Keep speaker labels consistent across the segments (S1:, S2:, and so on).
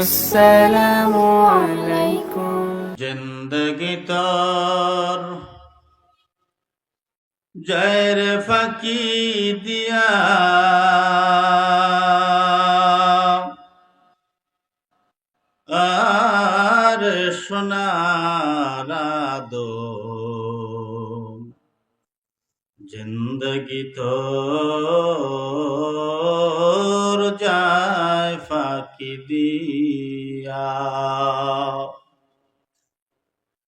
S1: আসসালামু আলাইকুম।
S2: জিন্দগি তোর জয়ের ফাঁকি দিয়া আর সোনার জিন্দগি তোর যায় ফাঁকি দিয়া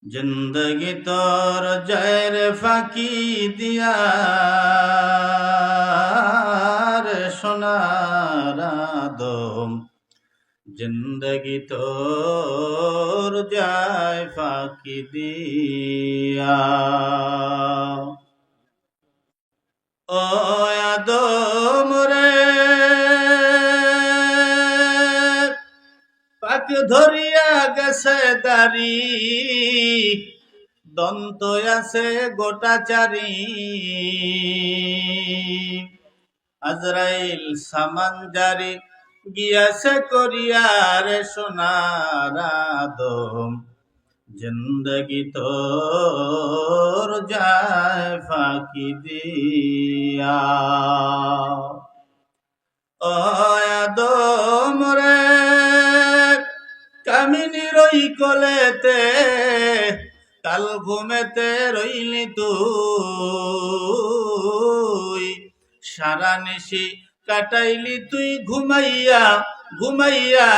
S2: জিন্দগি তোর জয়ের ফাঁকি দিয়া রে সোনার আদম জিন্দগি তোর যায় ফাঁকি দিয়া ও আদম রে পাক ধরিয়া গেছে দাড়ি দন্ত আছে গোটাচারি আজরাইল সামান জারি গিয়াছে করিয়ার সোনার আদম জিন্দগি তোর যায় ফাঁকি দিয়া ও আদম রে কামিনী রই কলেতে কাল ঘুমেতে রইলি তুই সারা নিশি কাটাইলি তুই ঘুমাইয়া ঘুমাইয়া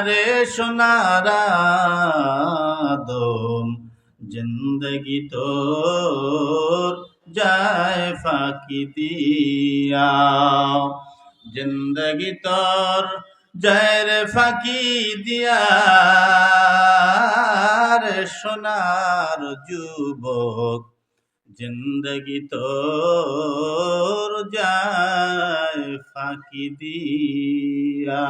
S2: রে সোনার আদম জিন্দগি তোর যায় ফাঁকি দিয়া জিন্দগি তোর জয়ের ফাঁকি দিয়া রে সোনার যুবক জিন্দগি তোর যায় ফাঁকি দিয়া